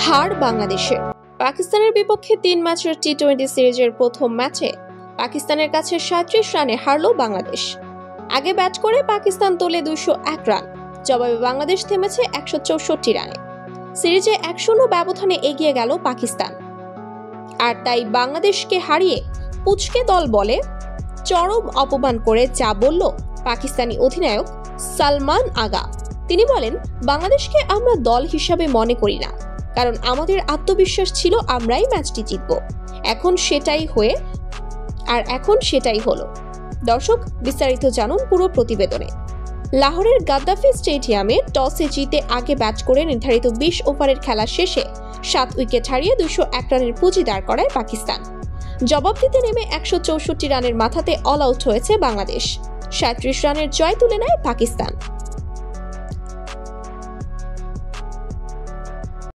হার বাংলাদেশের। পাকিস্তানের বিপক্ষে 3 ম্যাচের টি-20 সিরিজের প্রথম ম্যাচে পাকিস্তানের কাছে 37 রানে হারল বাংলাদেশ। আগে ব্যাট করে পাকিস্তান তোলে 201 রান, জবাবে বাংলাদেশ থেমেছে 164 রানে। সিরিজে 1-0 ব্যবধানে এগিয়ে গেল পাকিস্তান। আর তাই বাংলাদেশকে হারিয়ে পুচকে দল বলে চরম অপমান করে যা বলল পাকিস্তানি অধিনায়ক সালমান আগা। তিনি বলেন, বাংলাদেশকে আমরা দল হিসাবে মনে করি না, কারণ আমাদের আত্মবিশ্বাস ছিল আমরাই ম্যাচটি জিতব। এখন সেটাই হলো। দর্শক, বিস্তারিত জানুন পুরো প্রতিবেদনে। লাহোরের গাদ্দাফি স্টেডিয়ামে টসে জিতে আগে ব্যাট করে নির্ধারিত 20 ওভারের খেলা শেষে 7 উইকেট হারিয়ে 201 রানের পুঁজি দাঁড় করায় পাকিস্তান। জবাব দিতে নেমে 164 রানের মাথাতে অল আউট হয়েছে বাংলাদেশ। 37 রানের জয় তুলে নেয় পাকিস্তান।